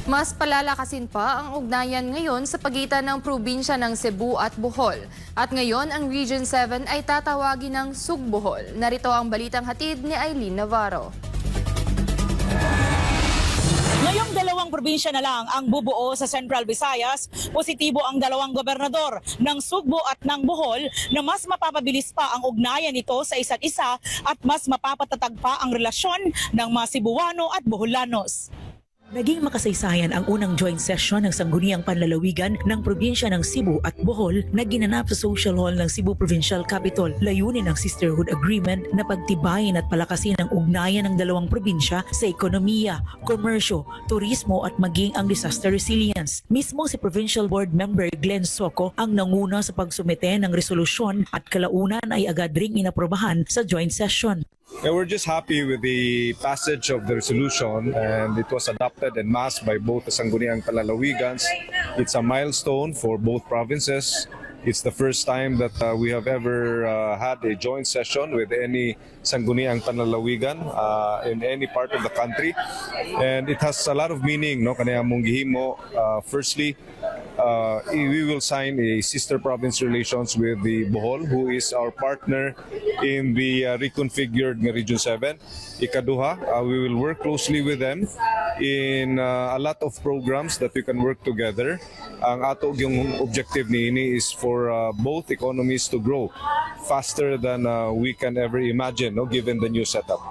Mas palalakasin pa ang ugnayan ngayon sa pagitan ng probinsya ng Cebu at Bohol. At ngayon, ang Region 7 ay tatawagin ng Sugbohol. Narito ang balitang hatid ni Aileen Navarro. Ngayong dalawang probinsya na lang ang bubuo sa Central Visayas, positibo ang dalawang gobernador ng Sugbo at ng Bohol na mas mapapabilis pa ang ugnayan nito sa isa't isa at mas mapapatatag pa ang relasyon ng mga Cebuano at Boholanos. Naging makasaysayan ang unang joint session ng Sangguniang Panlalawigan ng probinsya ng Cebu at Bohol na ginanap sa Social Hall ng Cebu Provincial Capitol. Layunin ng Sisterhood Agreement na pagtibayin at palakasin ang ugnayan ng dalawang probinsya sa ekonomiya, komersyo, turismo at maging ang disaster resilience. Mismo si Provincial Board Member Glenn Soco ang nanguna sa pagsumite ng resolusyon at kalaunan ay agad ring inaprobahan sa joint session. Yeah, we're just happy with the passage of the resolution, and it was adopted en masse by both the Sangguniang Panlalawigans. It's a milestone for both provinces. It's the first time that we have ever had a joint session with any Sangguniang Panlalawigan in any part of the country, and it has a lot of meaning. No, kanaya mong gihimo. Firstly, we will sign a sister province relations with the Bohol, who is our partner in the reconfigured Region 7. Ikaduha, we will work closely with them in a lot of programs that we can work together. Ang ato yung objective niini is for both economies to grow faster than we can ever imagine, no, given the new setup.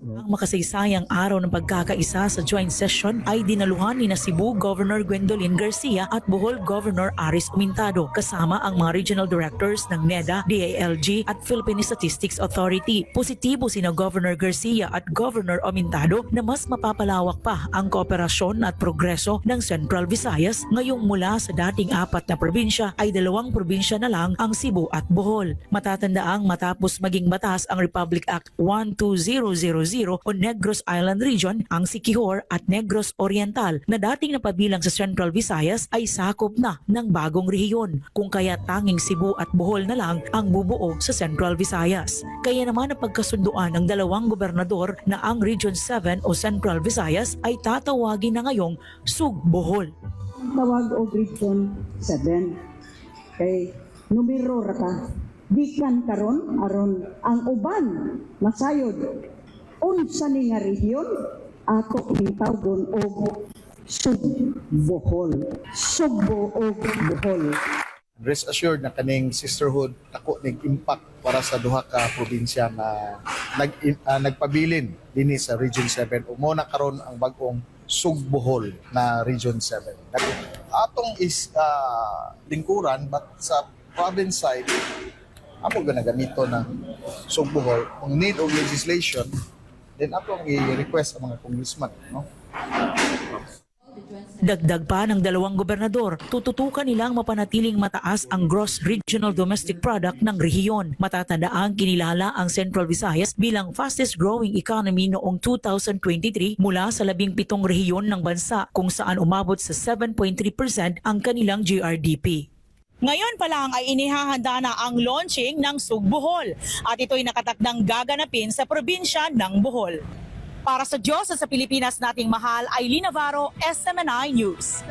Ang makasaysayang araw ng pagkakaisa sa joint session ay dinaluhan ni Cebu Governor Gwendolyn Garcia at Bohol Governor Aris Umintado kasama ang mga regional directors ng NEDA, DILG at Philippine Statistics Authority. Positibo sina Governor Garcia at Governor Umintado na mas mapapalawak pa ang kooperasyon at progreso ng Central Visayas ngayong mula sa dating 4 na probinsya ay 2 probinsya na lang ang Cebu at Bohol. Matatandaang matapos maging batas ang Republic Act 12000 o Negros Island Region, ang Siquijor at Negros Oriental na dating napabilang sa Central Visayas ay sakop na ng bagong rehiyon, kung kaya tanging Cebu at Bohol na lang ang bubuo sa Central Visayas. Kaya naman ang pagkasunduan ng dalawang gobernador na ang Region 7 o Central Visayas ay tatawagin na ngayong Sugbohol. Ang tawag o Region 7 kay numero rata gikan karon aron ang uban masayod unsa ni nga rehiyon ato gitawgon og Sugbohol. Sugbo og Bohol. Rest assured na kaning sisterhood ako nag-impact para sa duha ka probinsya na nagpabilin dinhi sa Region 7 o mo na karon ang bag-ong Sugbohol na Region 7. Atong is lingkuran but sa province side amo ganagamito ng Sugbohol kung need of legislation then atong i-request ang mga congressman, no? Dagdag pa ng dalawang gobernador, tututukan nilang mapanatiling mataas ang gross regional domestic product ng rehiyon. Matatandaang kinilala ang Central Visayas bilang fastest growing economy noong 2023 mula sa 17 rehiyon ng bansa kung saan umabot sa 7.3% ang kanilang GRDP. Ngayon pa lang ay inihahanda na ang launching ng Sugbohol at ito'y nakatakdang gaganapin sa probinsya ng Bohol. Para sa Diyos at sa Pilipinas nating mahal, Aileen Navarro, SMNI News.